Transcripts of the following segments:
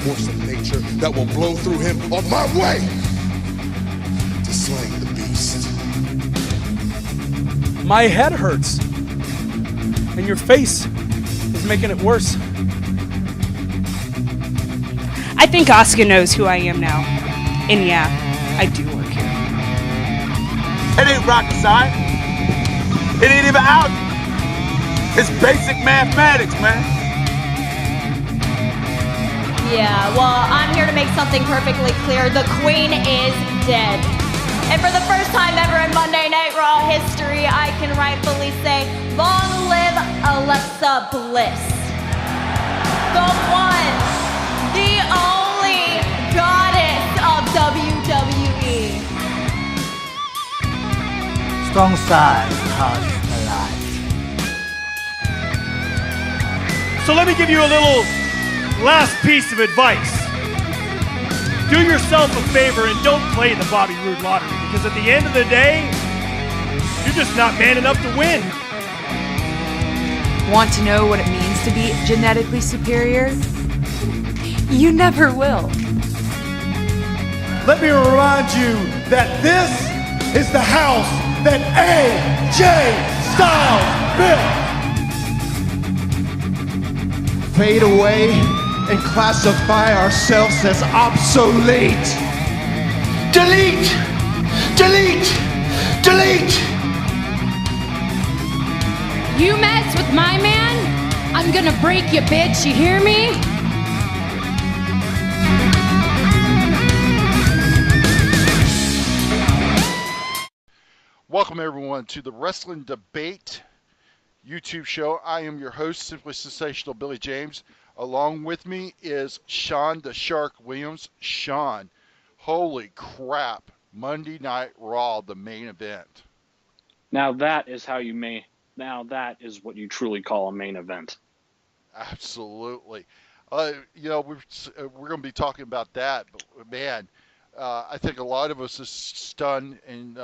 force of nature that will blow through him on my way to slaying the beast. My head hurts, and your face is making it worse. I think Asuka knows who I am now. And yeah, I do work here. It ain't rocket science. It ain't even algebra. It's basic mathematics, man. Yeah, well, I'm here to make something perfectly clear. The Queen is dead. And for the first time ever in Monday Night Raw history, I can rightfully say, long live Alexa Bliss. The one, the only goddess of WWE. Strong side comes alive. So let me give you a little last piece of advice. Do yourself a favor and don't play the Bobby Roode lottery, because at the end of the day, you're just not man enough to win. Want to know what it means to be genetically superior? You never will. Let me remind you that this is the house that AJ Styles built. Fade away and classify ourselves as obsolete. Delete! Delete! Delete! You mess with my man, I'm gonna break you, bitch. You hear me? Welcome everyone to the Wrestling Debate YouTube show. I am your host, Simply Sensational Billy James. Along with me is Sean the Shark Williams. Sean, holy crap, Monday Night Raw, the main event. Now that is that is what you truly call a main event. Absolutely. We're going to be talking about that, but man, I think a lot of us is stunned and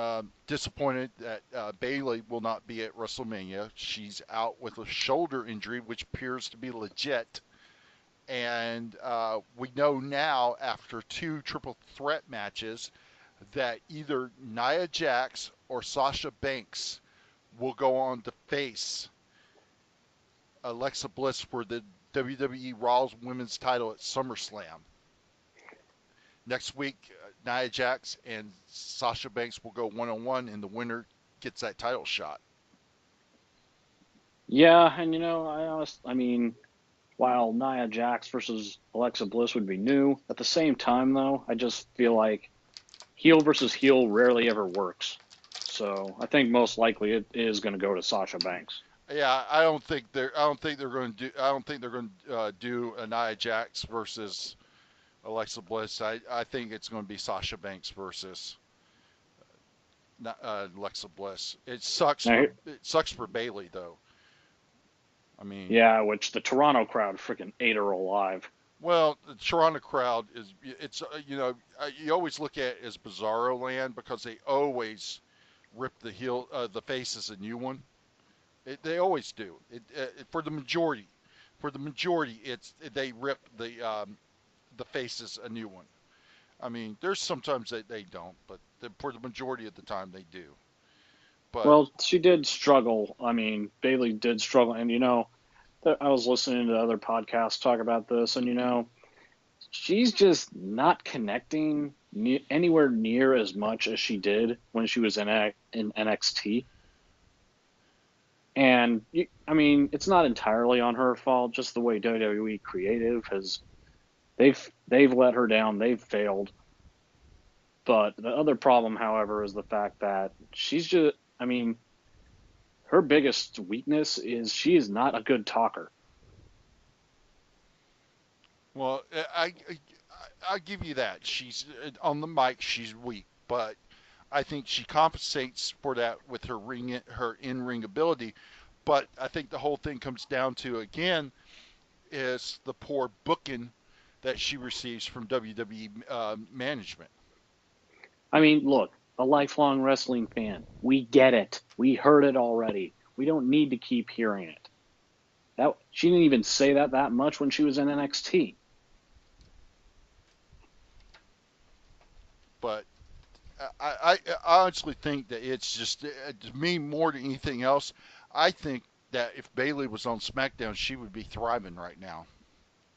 disappointed that Bayley will not be at WrestleMania. She's out with a shoulder injury, which appears to be legit. And we know now, after 2 triple threat matches, that either Nia Jax or Sasha Banks will go on to face Alexa Bliss for the WWE Raw Women's title at SummerSlam. Next week, Nia Jax and Sasha Banks will go one-on-one, and the winner gets that title shot. Yeah, and while Nia Jax versus Alexa Bliss would be new, at the same time, though, I just feel like heel versus heel rarely ever works. So I think most likely it is going to go to Sasha Banks. Yeah, I don't think they're going to do a Nia Jax versus Alexa Bliss. I think it's going to be Sasha Banks versus Alexa Bliss. It sucks for Bayley, though. I mean, yeah, which the Toronto crowd freaking ate her alive. Well, the Toronto crowd you always look at it as Bizarro Land, because they always rip the face as a new one. They always do. For the majority, they rip the face as a new one. I mean, there's sometimes they don't, but for the majority of the time they do. But, well, she did struggle. I mean, Bayley did struggle, and I was listening to other podcasts talk about this, and she's just not connecting anywhere near as much as she did when she was in NXT. And it's not entirely on her fault. Just the way WWE creative they've let her down. They've failed. But the other problem, however, is the fact that she's just. Her biggest weakness is she is not a good talker. Well, I give you that. She's on the mic. She's weak, but I think she compensates for that with her in-ring ability. But I think the whole thing comes down to, again, is the poor booking that she receives from WWE management. Look, a lifelong wrestling fan. We get it. We heard it already. We don't need to keep hearing it. She didn't even say that much when she was in NXT. But I honestly think that it's just, to me, more than anything else, I think that if Bayley was on SmackDown, she would be thriving right now.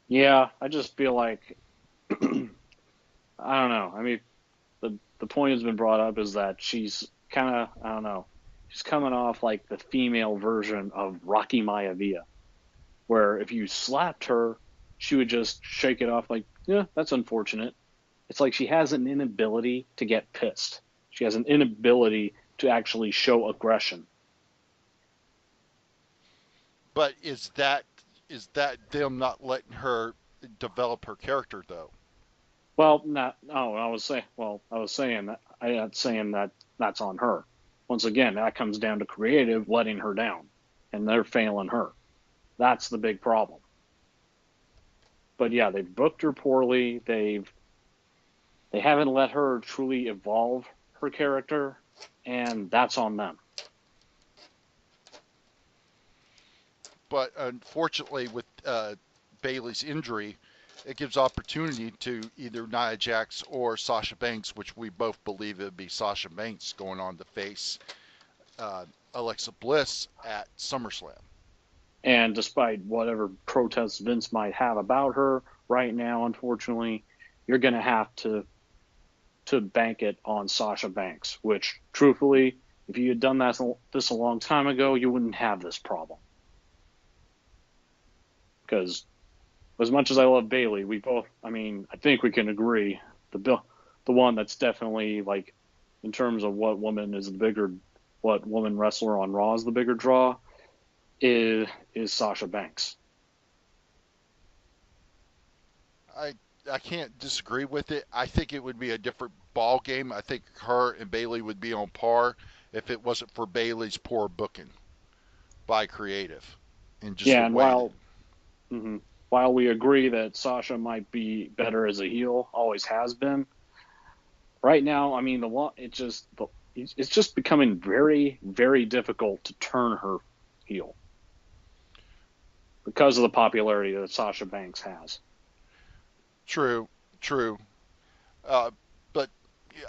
Yeah, I just feel like I don't know. I mean, the point has been brought up is that she's kind of, I don't know, she's coming off like the female version of Rocky Maivia, where if you slapped her, she would just shake it off like, yeah, that's unfortunate. It's like she has an inability to get pissed. She has an inability to actually show aggression. But is that them not letting her develop her character though? Well, I was saying that I'm not saying that that's on her. Once again, that comes down to creative letting her down, and they're failing her. That's the big problem. But yeah, they've booked her poorly. They haven't let her truly evolve her character, and that's on them. But unfortunately, with Bayley's injury, it gives opportunity to either Nia Jax or Sasha Banks, which we both believe it would be Sasha Banks going on to face Alexa Bliss at SummerSlam. And despite whatever protests Vince might have about her right now, unfortunately, you're going to have to bank it on Sasha Banks, which, truthfully, if you had done this a long time ago, you wouldn't have this problem. Because as much as I love Bayley, I think we can agree, the one that's definitely, like, in terms of what woman wrestler on Raw is the bigger draw, is Sasha Banks. I can't disagree with it. I think it would be a different ball game. I think her and Bayley would be on par if it wasn't for Bayley's poor booking by creative. And just and while we agree that Sasha might be better as a heel, always has been, right now, I mean, it's just becoming very, very difficult to turn her heel because of the popularity that Sasha Banks has. True. But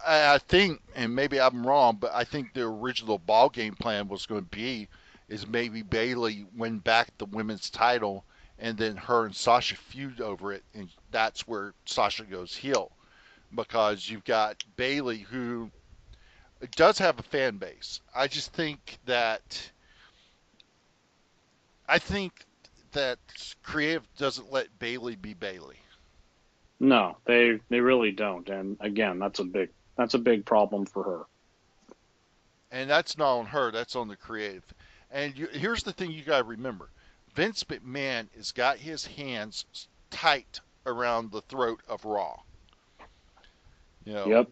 I think, and maybe I'm wrong, but I think the original ball game plan was going to be is maybe Bayley win back the women's title, and then her and Sasha feud over it, and that's where Sasha goes heel, because you've got Bayley, who does have a fan base. I think that creative doesn't let Bayley be Bayley. No, they really don't, and again, that's a big problem for her. And that's not on her; that's on the creative. And here's the thing you got to remember: Vince McMahon has got his hands tight around the throat of Raw. Yep.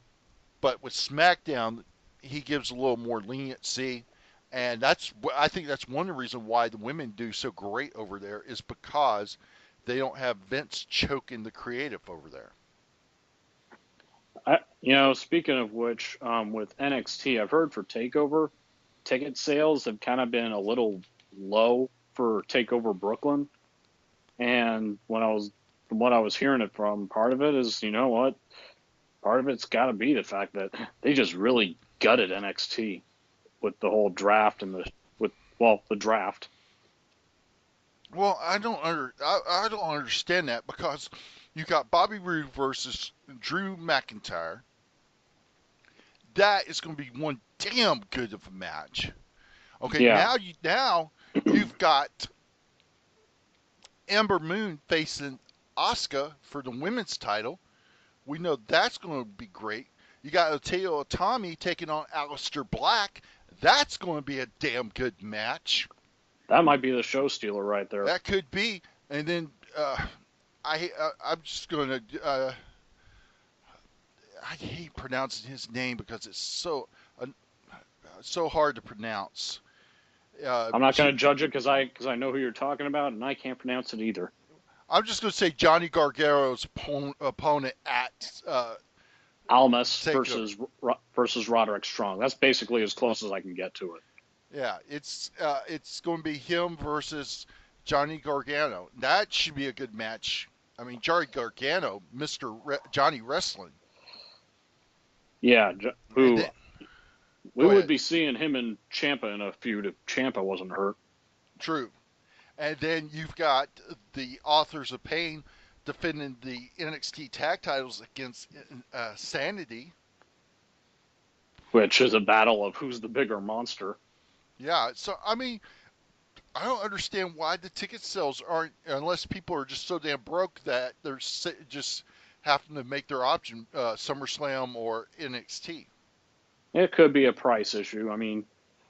But with SmackDown, he gives a little more leniency, and I think that's one of the reasons why the women do so great over there is because they don't have Vince choking the creative over there. Speaking of which, with NXT, I've heard for TakeOver, ticket sales have kind of been a little low for TakeOver Brooklyn. And from what I was hearing it from, part of it is, you know what? Part of it's got to be the fact that they just really gutted NXT with the whole draft and the draft. Well, I don't understand that, because you got Bobby Roode versus Drew McIntyre. That is going to be one damn good of a match. Okay, yeah. now you've got Ember Moon facing Asuka for the women's title. We know that's going to be great. You got Oteyo Itami taking on Aleister Black. That's going to be a damn good match. That might be the show stealer right there. That could be. And then I'm just going to I hate pronouncing his name because it's so hard to pronounce. I'm not going to judge it because I know who you're talking about, and I can't pronounce it either. I'm just going to say Johnny Gargaro's opponent at Almas versus Roderick Strong. That's basically as close as I can get to it. Yeah, it's going to be him versus Johnny Gargano. That should be a good match. I mean, Johnny Gargano, Mr. Johnny Wrestling. Yeah, who then, we would be seeing him and Ciampa in a feud if Ciampa wasn't hurt. True. And then you've got the Authors of Pain defending the NXT tag titles against Sanity. Which is a battle of who's the bigger monster. Yeah, so, I mean, I don't understand why the ticket sales aren't, unless people are just so damn broke that they're just having to make their option SummerSlam or NXT. It could be a price issue. I mean,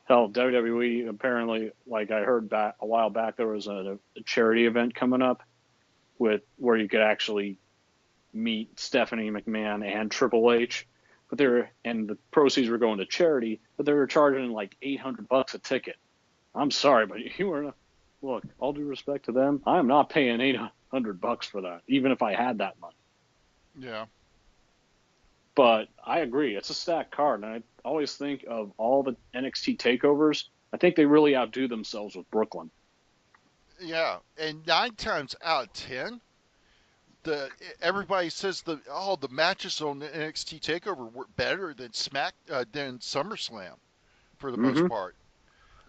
hell, WWE apparently, like I heard back a while back, there was a charity event coming up where you could actually meet Stephanie McMahon and Triple H, and the proceeds were going to charity, but they were charging like $800 a ticket. I'm sorry, but you were look. All due respect to them, I am not paying $800 for that, even if I had that money. Yeah. But I agree, it's a stacked card, and I always think of all the NXT takeovers. I think they really outdo themselves with Brooklyn. Yeah, and 9 times out of 10, everybody says the matches on the NXT takeover were better than than SummerSlam for the most part.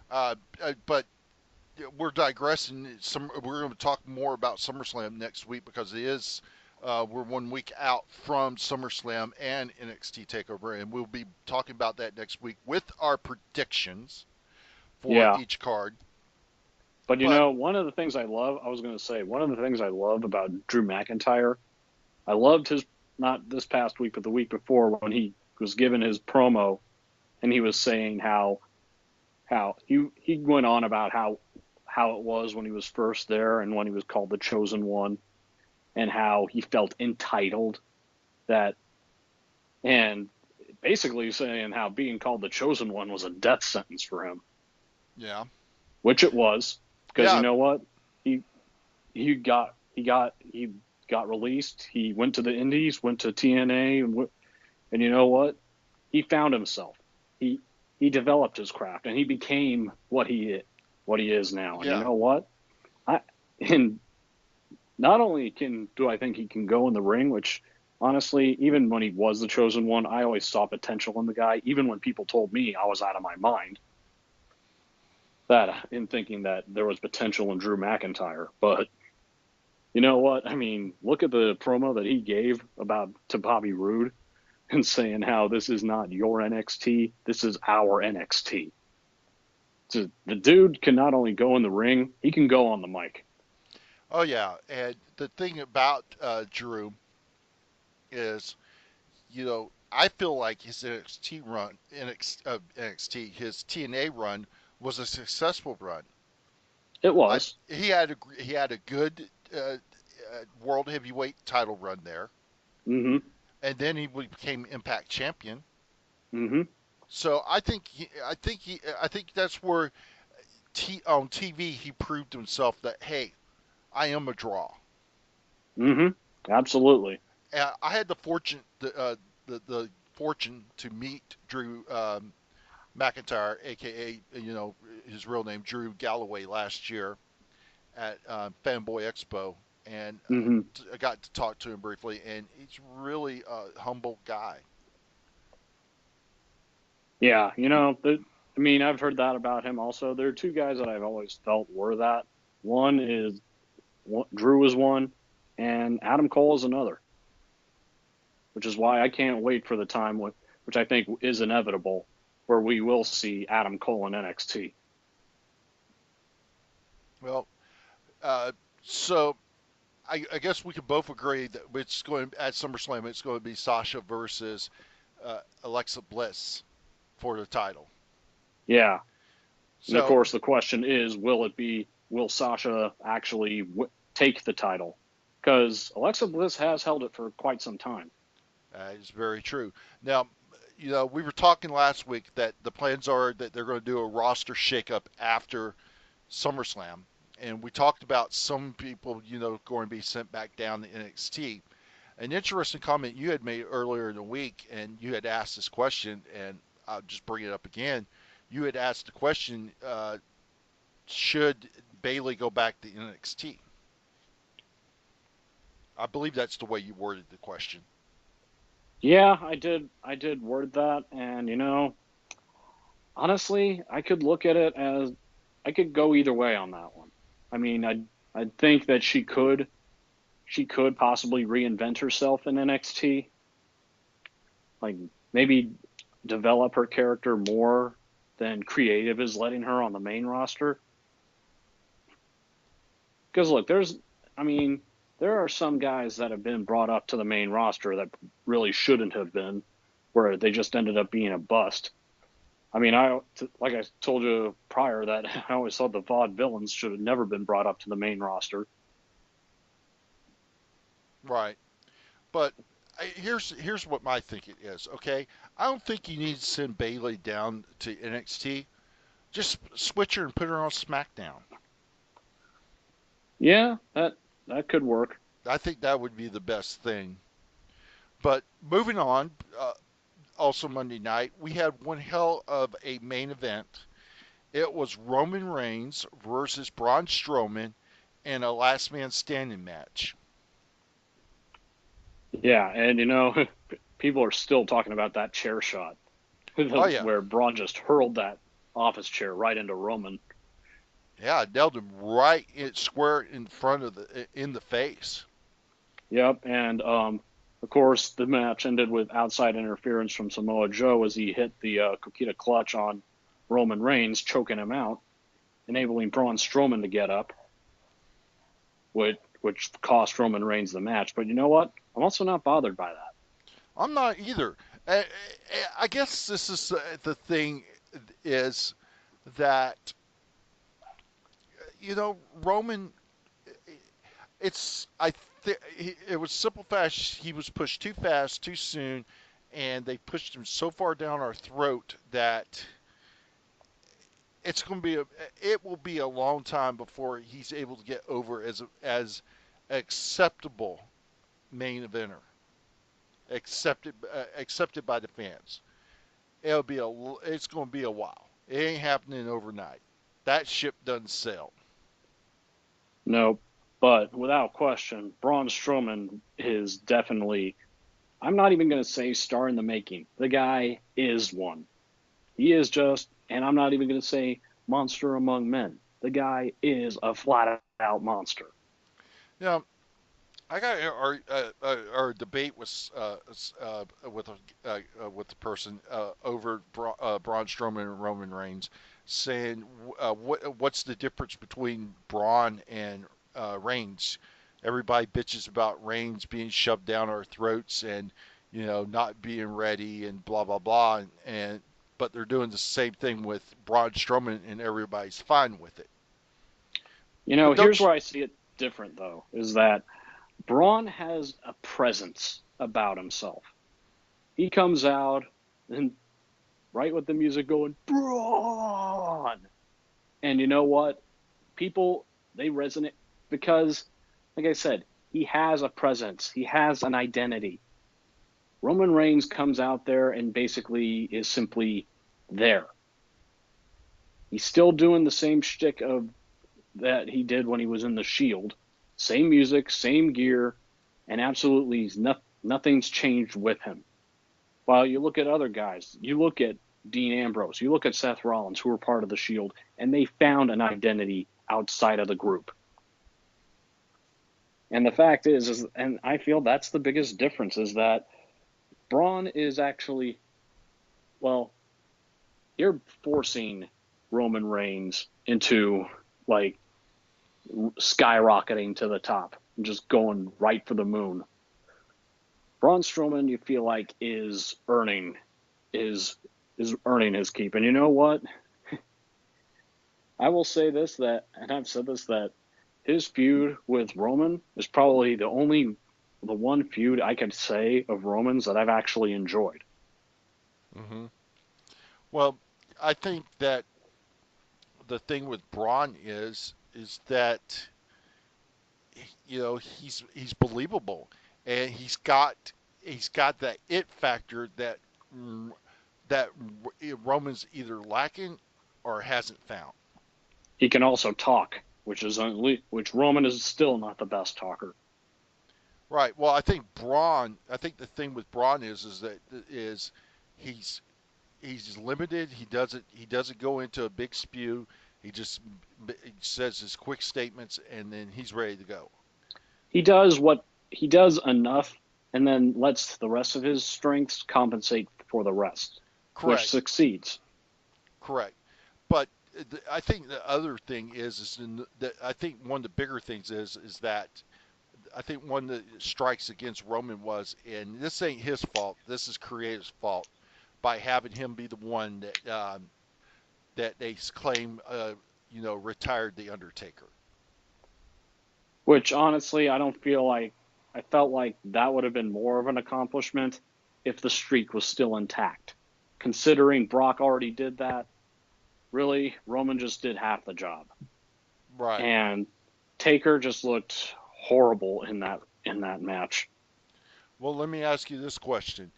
But we're digressing. We're going to talk more about SummerSlam next week because it is we're 1 week out from SummerSlam and NXT takeover, and we'll be talking about that next week with our predictions for each card. But you know, one of the things I love about Drew McIntyre, I loved his, not this past week, but the week before, when he was given his promo and he was saying how he went on about how it was when he was first there and when he was called the Chosen One, and how he felt entitled, and basically saying how being called the Chosen One was a death sentence for him. Yeah. Which it was. Because you know what, he got released. He went to the Indies, went to TNA, and you know what, he found himself. He developed his craft, and he became what he is now. Yeah. And you know what, and not only do I think he can go in the ring, which honestly, even when he was the Chosen One, I always saw potential in the guy. Even when people told me I was out of my mind, in thinking that there was potential in Drew McIntyre. But you know what? I mean, look at the promo that he gave to Bobby Roode and saying how this is not your NXT, this is our NXT. So the dude can not only go in the ring, he can go on the mic. Oh, yeah. And the thing about Drew is, you know, I feel like his NXT run, his TNA run was a successful run. It was. He had a good world heavyweight title run there. Mm-hmm. And then he became Impact champion. Mm-hmm. So I think that's where on TV he proved himself that, hey, I am a draw. Mm-hmm. Absolutely. I had the fortune to meet Drew McIntyre, aka his real name, Drew Galloway, last year at Fanboy Expo, and I got to talk to him briefly, and he's really a humble guy. Yeah, I've heard that about him also. There are two guys that I've always felt were that. Drew is one, and Adam Cole is another. Which is why I can't wait for the time, which I think is inevitable, where we will see Adam Cole in NXT. Well, so I guess we can both agree that it's going at SummerSlam. It's going to be Sasha versus Alexa Bliss for the title. Yeah. And of course, the question is, will Sasha actually take the title? Because Alexa Bliss has held it for quite some time. That is very true. Now, we were talking last week that the plans are that they're going to do a roster shakeup after SummerSlam. And we talked about some people, going to be sent back down to NXT. An interesting comment you had made earlier in the week, and you had asked this question, and I'll just bring it up again. You had asked the question, should Bayley go back to NXT? I believe that's the way you worded the question. Yeah, I did word that, and honestly, I could look at it as I could go either way on that one. I mean, I think that she could possibly reinvent herself in NXT, like maybe develop her character more than creative is letting her on the main roster. Because look, there are some guys that have been brought up to the main roster that really shouldn't have been, where they just ended up being a bust. I mean, like I told you prior, that I always thought the Vaudevillains should have never been brought up to the main roster. Right. But here's what my thinking is. Okay, I don't think you need to send Bayley down to NXT. Just switch her and put her on SmackDown. Yeah, that could work. I think that would be the best thing. But moving on, also Monday night, we had one hell of a main event. It was Roman Reigns versus Braun Strowman in a last man standing match. Yeah, and people are still talking about that chair shot. Oh, yeah. Where Braun just hurled that office chair right into Roman. Yeah, nailed him right square in front of in the face. Yep, and of course the match ended with outside interference from Samoa Joe as he hit the Coquina clutch on Roman Reigns, choking him out, enabling Braun Strowman to get up, which cost Roman Reigns the match. But you know what? I'm also not bothered by that. I'm not either. I guess this is the thing is that Roman. It was simple fast. He was pushed too fast, too soon, and they pushed him so far down our throat that it will be a long time before he's able to get over as acceptable main eventer, accepted by the fans. It's going to be a while. It ain't happening overnight. That ship doesn't sail. No, but without question, Braun Strowman is definitely, I'm not even going to say star in the making. The guy is one. He is just, and I'm not even going to say monster among men. The guy is a flat out monster. Yeah, I got our debate with the person over Braun Strowman and Roman Reigns, saying what's the difference between Braun and Reigns? Everybody bitches about Reigns being shoved down our throats and not being ready and blah blah blah, but they're doing the same thing with Braun Strowman and everybody's fine with it. Here's where I see it different though, is that Braun has a presence about himself. He comes out and right with the music going, Braun! And you know what? People, they resonate because, like I said, he has a presence. He has an identity. Roman Reigns comes out there and basically is simply there. He's still doing the same shtick that he did when he was in the Shield. Same music, same gear, and absolutely nothing's changed with him. While you look at other guys, you look at Dean Ambrose, you look at Seth Rollins, who were part of the Shield, and they found an identity outside of the group. And the fact is, and I feel that's the biggest difference, is that Braun is actually, well, you're forcing Roman Reigns into, like, skyrocketing to the top and just going right for the moon. Braun Strowman, you feel like, is earning his keep. And you know what? I will say this, and I've said this, that his feud with Roman is probably the one feud I could say of Roman's that I've actually enjoyed. Mm-hmm. Well, I think that the thing with Braun is that he's believable, and he's got that it factor that Roman's either lacking or hasn't found. He can also talk, which Roman is still not the best talker. Right. Well, I think Braun. I think the thing with Braun is that he's he's limited. He doesn't go into a big spew. He says his quick statements and then he's ready to go. He does enough, and then lets the rest of his strengths compensate for the rest, Correct. which succeeds. Correct. But I think the other thing that I think one of the bigger things is that I think one of the strikes against Roman was, and this ain't his fault. This is creator's fault by having him be the one that they claim retired the Undertaker. Which honestly, I felt like that would have been more of an accomplishment if the streak was still intact. Considering Brock already did that, really, Roman just did half the job. Right. And Taker just looked horrible in that match. Well, let me ask you this question: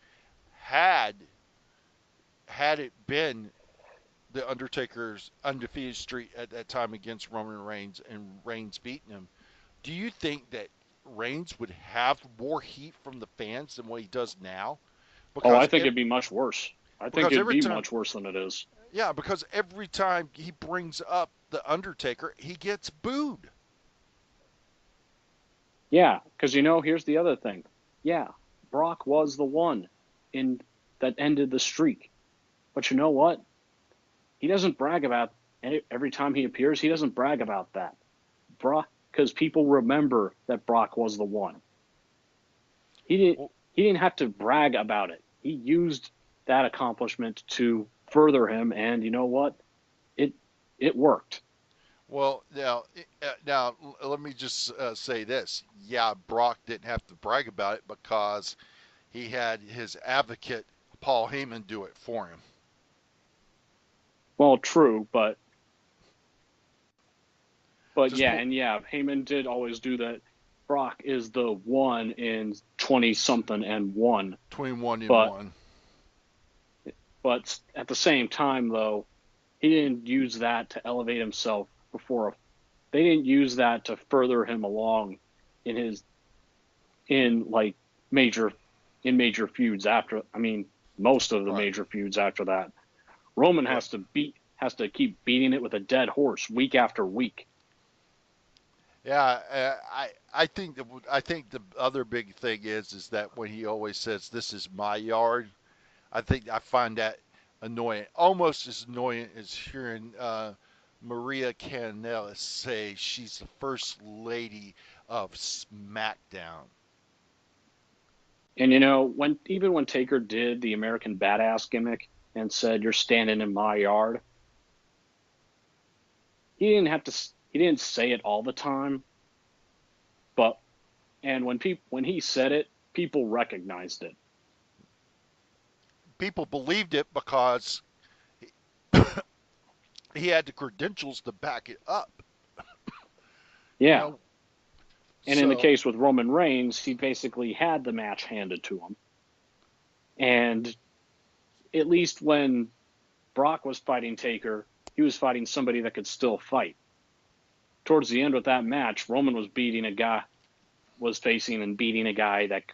Had it been the Undertaker's undefeated streak at that time against Roman Reigns and Reigns beating him, do you think that Reigns would have more heat from the fans than what he does now? Because I think it'd be much worse. I think it'd be much worse than it is. Yeah, because every time he brings up the Undertaker, he gets booed. Yeah, because here's the other thing. Yeah, Brock was the one that ended the streak. But you know what? He doesn't brag about every time he appears. He doesn't brag about that. Brock, because people remember that Brock was the one. He didn't have to brag about it. He used that accomplishment to further him, and you know what? It worked. Well, now let me just say this. Yeah, Brock didn't have to brag about it because he had his advocate, Paul Heyman, do it for him. Well, true, but Heyman did always do that. Brock is the one in 20-something and one. 21 and one. But at the same time, though, he didn't use that to elevate himself they didn't use that to further him along in major feuds after. I mean, most of the major feuds after that. Roman has to keep beating it with a dead horse week after week. Yeah, I think the other big thing is that when he always says this is my yard, I find that annoying, almost as annoying as hearing Maria Kanellis say she's the first lady of SmackDown. And when Taker did the American Badass gimmick and said you're standing in my yard, he didn't say it all the time, and when he said it, people recognized it. People believed it because he had the credentials to back it up. Yeah. In the case with Roman Reigns, he basically had the match handed to him. And at least when Brock was fighting Taker, he was fighting somebody that could still fight. Towards the end of that match, Roman was beating a guy that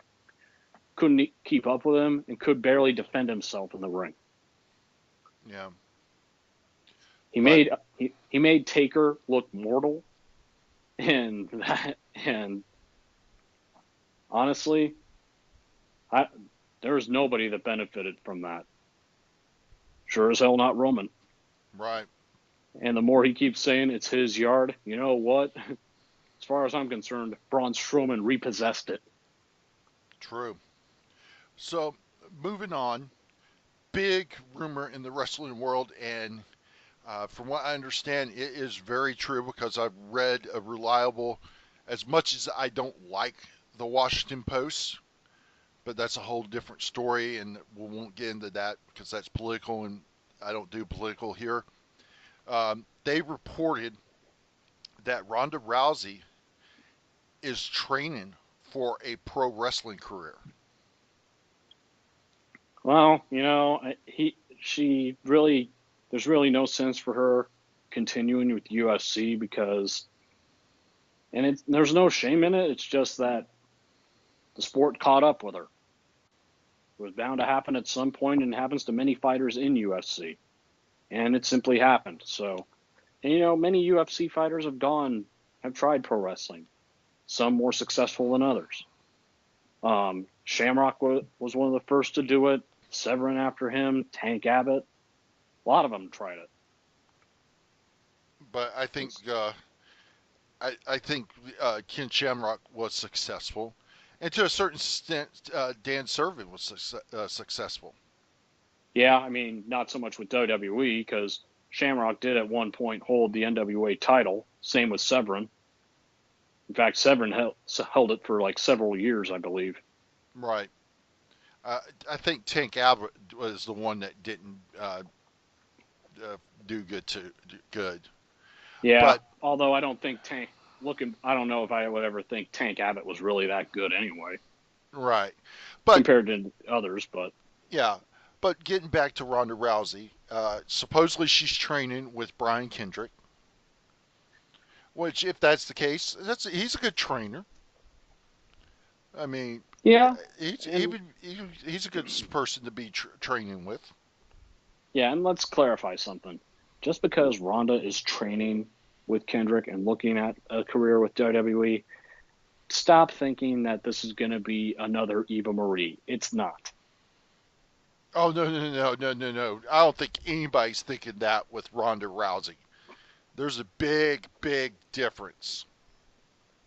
couldn't keep up with him and could barely defend himself in the ring. Yeah. He made Taker look mortal, and honestly, there's nobody that benefited from that. Sure as hell not Roman. Right. And the more he keeps saying it's his yard, you know what? As far as I'm concerned, Braun Strowman repossessed it. True. So, moving on, big rumor in the wrestling world, and from what I understand, it is very true because I've read a reliable, as much as I don't like the Washington Post, but that's a whole different story, and we won't get into that because that's political, and I don't do political here. They reported that Ronda Rousey is training for a pro wrestling career. Well, there's really no sense for her continuing with UFC because, there's no shame in it. It's just that The sport caught up with her. It was bound to happen at some point, and it happens to many fighters in UFC. And it simply happened. So, and you know, many UFC fighters have tried pro wrestling. Some more successful than others. Shamrock was one of the first to do it. Severin after him. Tank Abbott. A lot of them tried it. But I think Ken Shamrock was successful, and to a certain extent, Dan Servin was successful. Yeah, I mean, not so much with WWE, because Shamrock did at one point hold the NWA title. Same with Severin. In fact, Severin held it for like several years, I believe. Right. I think Tank Abbott was the one that didn't do good. Yeah, but, although I don't think I don't know if I would ever think Tank Abbott was really that good anyway. Right. But compared to others, but yeah. But getting back to Ronda Rousey, supposedly she's training with Brian Kendrick. Which, if that's the case, he's a good trainer. I mean, yeah, he's a good person to be training with. Yeah, and let's clarify something. Just because Ronda is training with Kendrick and looking at a career with WWE, stop thinking that this is going to be another Eva Marie. It's not. Oh, no. I don't think anybody's thinking that with Ronda Rousey. There's a big difference.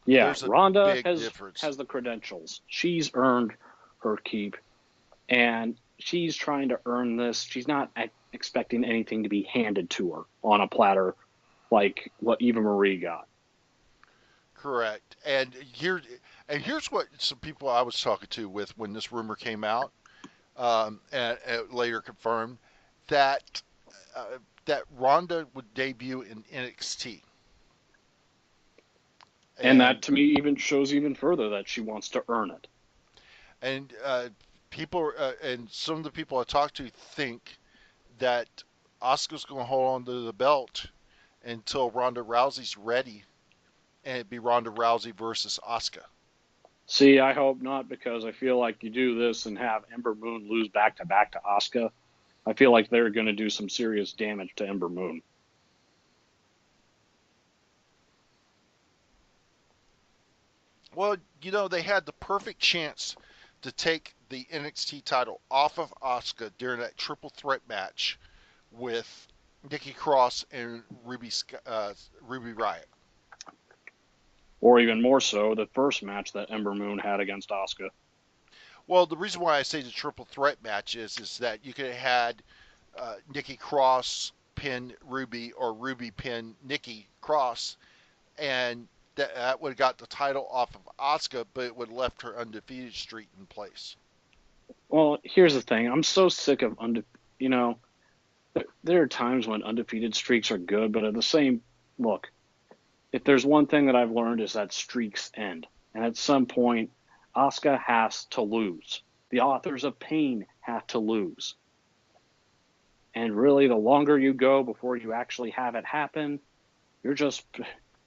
Yeah, Ronda has the credentials. She's earned her keep, and she's trying to earn this. She's not expecting anything to be handed to her on a platter like what Eva Marie got. Correct. And here's what some people I was talking to with when this rumor came out, and later confirmed that Ronda would debut in NXT. And that to me even shows even further that she wants to earn it. And people and some of the people I talked to think that Asuka's going to hold on to the belt until Ronda Rousey's ready, and it'd be Ronda Rousey versus Asuka. See, I hope not, because I feel like you do this and have Ember Moon lose back-to-back to Asuka, I feel like they're going to do some serious damage to Ember Moon. Well, you know, they had the perfect chance to take the NXT title off of Asuka during that triple threat match with Nikki Cross and Ruby Riott. Or even more so, the first match that Ember Moon had against Asuka. Well, the reason why I say the triple threat match is that you could have had Nikki Cross pin Ruby or Ruby pin Nikki Cross, and that would have got the title off of Asuka, but it would have left her undefeated streak in place. Well, here's the thing. I'm so sick of there are times when undefeated streaks are good, but at the same look, if there's one thing that I've learned is that streaks end. And at some point, Asuka has to lose. The authors of pain have to lose. And really, the longer you go before you actually have it happen, you're going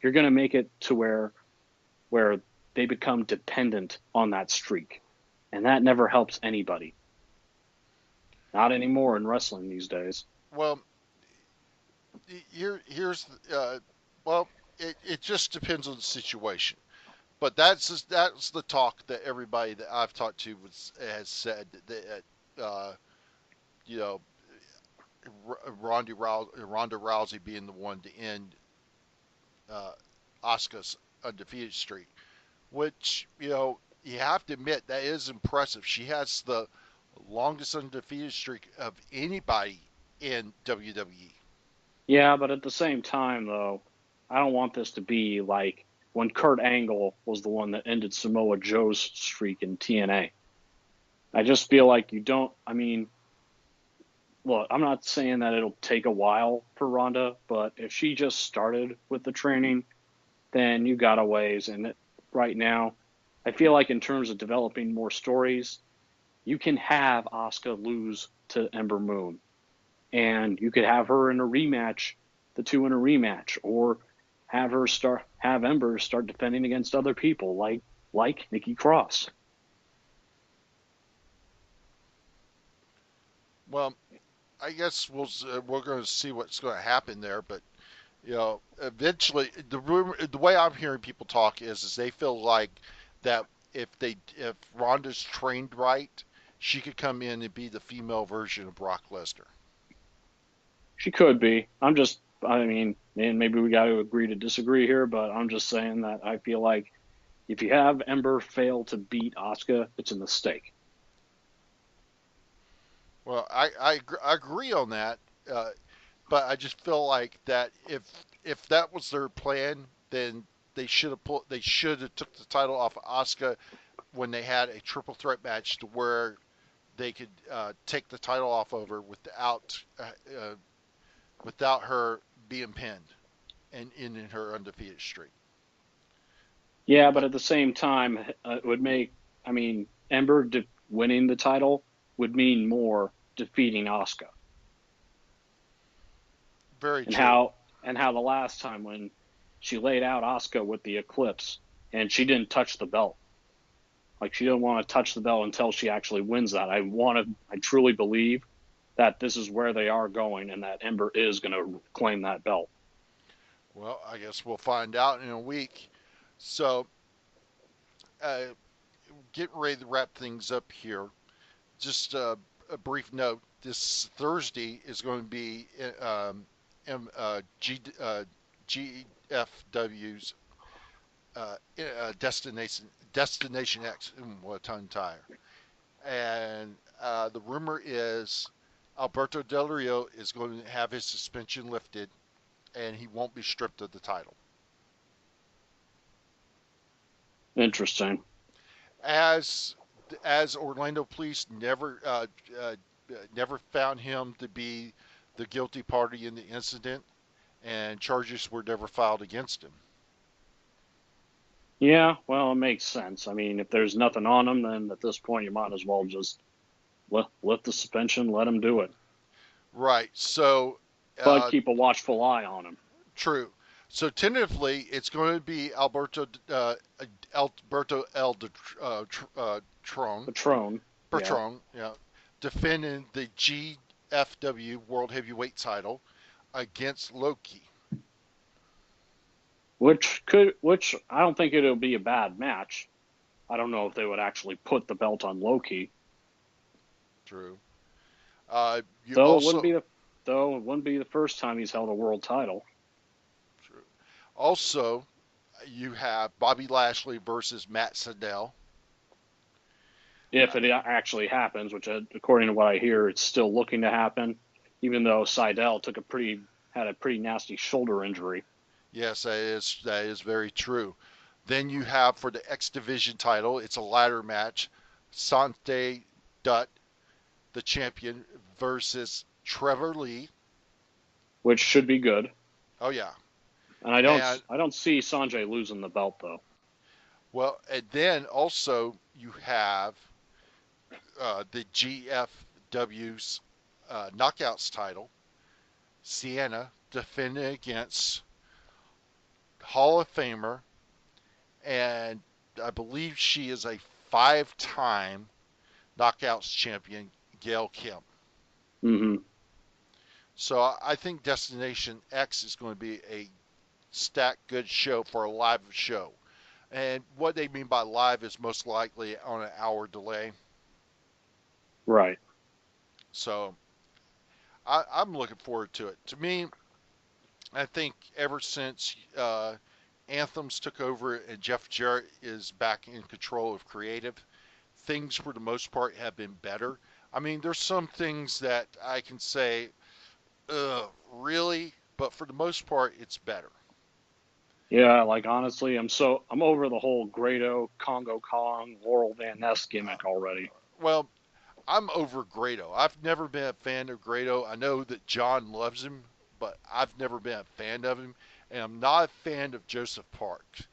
to make it to where they become dependent on that streak. And that never helps anybody. Not anymore in wrestling these days. Well, it just depends on the situation. But that's the talk that everybody that I've talked to has said that Ronda Rousey being the one to end Asuka's undefeated streak, which you have to admit that is impressive. She has the longest undefeated streak of anybody in WWE. Yeah, but at the same time, though, I don't want this to be like when Kurt Angle was the one that ended Samoa Joe's streak in TNA. I just feel like look, I'm not saying that it'll take a while for Ronda, but if she just started with the training, then you got a ways. And right now, I feel like in terms of developing more stories, you can have Asuka lose to Ember Moon. And you could have her in a rematch, the two in a rematch, or have Ember start defending against other people like Nikki Cross. Well, I guess we're going to see what's going to happen there, but eventually the way I'm hearing people talk is they feel like that if Ronda's trained right, she could come in and be the female version of Brock Lesnar. She could be. I mean, and maybe we got to agree to disagree here, but I'm just saying that I feel like if you have Ember fail to beat Asuka, it's a mistake. Well, I agree on that, but I just feel like that if that was their plan, then they should have took the title off of Asuka when they had a triple threat match to where they could take the title off of her without her being pinned and in her undefeated streak. Yeah, but at the same time, it would make, I mean, Ember winning the title would mean more defeating Asuka. Very true. And how the last time when she laid out Asuka with the Eclipse and she didn't touch the belt. Like, she didn't want to touch the belt until she actually wins that. I truly believe that this is where they are going and that Ember is going to claim that belt. Well, I guess we'll find out in a week. So, getting ready to wrap things up here. Just a brief note. This Thursday is going to be GFW's Destination X. What a tongue tire. And the rumor is Alberto Del Rio is going to have his suspension lifted, and he won't be stripped of the title. Interesting. As Orlando police never found him to be the guilty party in the incident, and charges were never filed against him. Yeah, well, it makes sense. I mean, if there's nothing on him, then at this point you might as well just lift the suspension, let him do it. Right. So, but keep a watchful eye on him. True. So tentatively, it's going to be Alberto Patron, defending the GFW World Heavyweight title against Loki. Which I don't think it'll be a bad match. I don't know if they would actually put the belt on Loki. True. It wouldn't be the first time he's held a world title. True. Also, you have Bobby Lashley versus Matt Sydal. If it actually happens, which according to what I hear, it's still looking to happen, even though Sydal had a pretty nasty shoulder injury. Yes, that is very true. Then you have for the X Division title, it's a ladder match. Sante Dutt, the champion, versus Trevor Lee, which should be good. Oh yeah, and I don't see Sanjay losing the belt though. Well, and then also you have the GFW's Knockouts title, Sienna defending against Hall of Famer, and I believe she is a 5-time Knockouts champion, Gail Kim. Mm-hmm. So I think Destination X is going to be a stacked good show for a live show. And what they mean by live is most likely on an hour delay. Right. So I'm looking forward to it. To me, I think ever since Anthems took over and Jeff Jarrett is back in control of creative, things for the most part have been better. I mean, there's some things that I can say, really, but for the most part, it's better. Yeah, like honestly, I'm over the whole Grado, Congo Kong, Laurel Van Ness gimmick already. Well, I'm over Grado. I've never been a fan of Grado. I know that John loves him, but I've never been a fan of him, and I'm not a fan of Joseph Parks.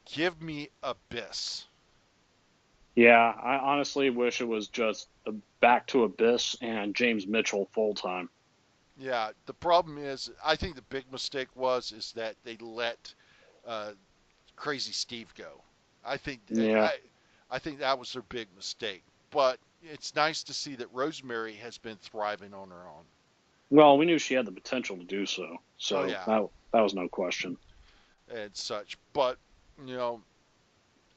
Give me Abyss. Yeah, I honestly wish it was just back to Abyss and James Mitchell full time. Yeah, the problem is, I think the big mistake is that they let Crazy Steve go. I think I think that was their big mistake. But it's nice to see that Rosemary has been thriving on her own. Well, we knew she had the potential to do so, so Oh, yeah. that was no question. And such, but you know,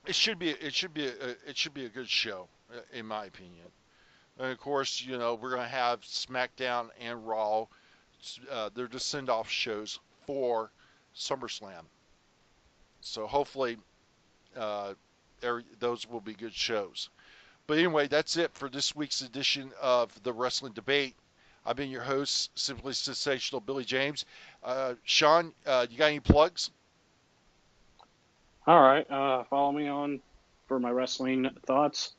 it should be a good show, in my opinion. And of course, you know, we're gonna have SmackDown and Raw. They're the send-off shows for SummerSlam. So hopefully, uh, those will be good shows. But anyway, that's it for this week's edition of the Wrestling Debate. I've been your host, Simply Sensational Billy James. Sean, you got any plugs? All right, follow me for my wrestling thoughts.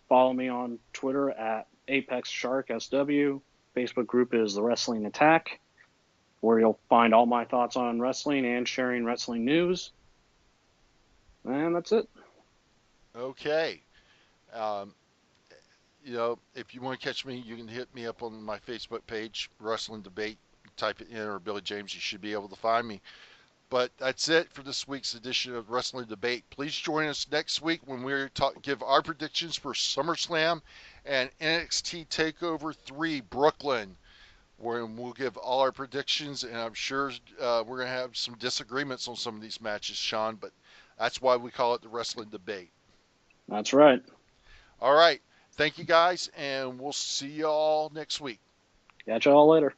Follow me on Twitter at ApexSharkSW. Facebook group is The Wrestling Attack, where you'll find all my thoughts on wrestling and sharing wrestling news. And that's it. Okay. You know, if you want to catch me, you can hit me up on my Facebook page, Wrestling Debate. Type it in, or Billy James, you should be able to find me. But that's it for this week's edition of Wrestling Debate. Please join us next week when we give our predictions for SummerSlam and NXT TakeOver 3 Brooklyn, where we'll give all our predictions, and I'm sure we're going to have some disagreements on some of these matches, Sean, but that's why we call it the Wrestling Debate. That's right. All right. Thank you, guys, and we'll see you all next week. Catch you all later.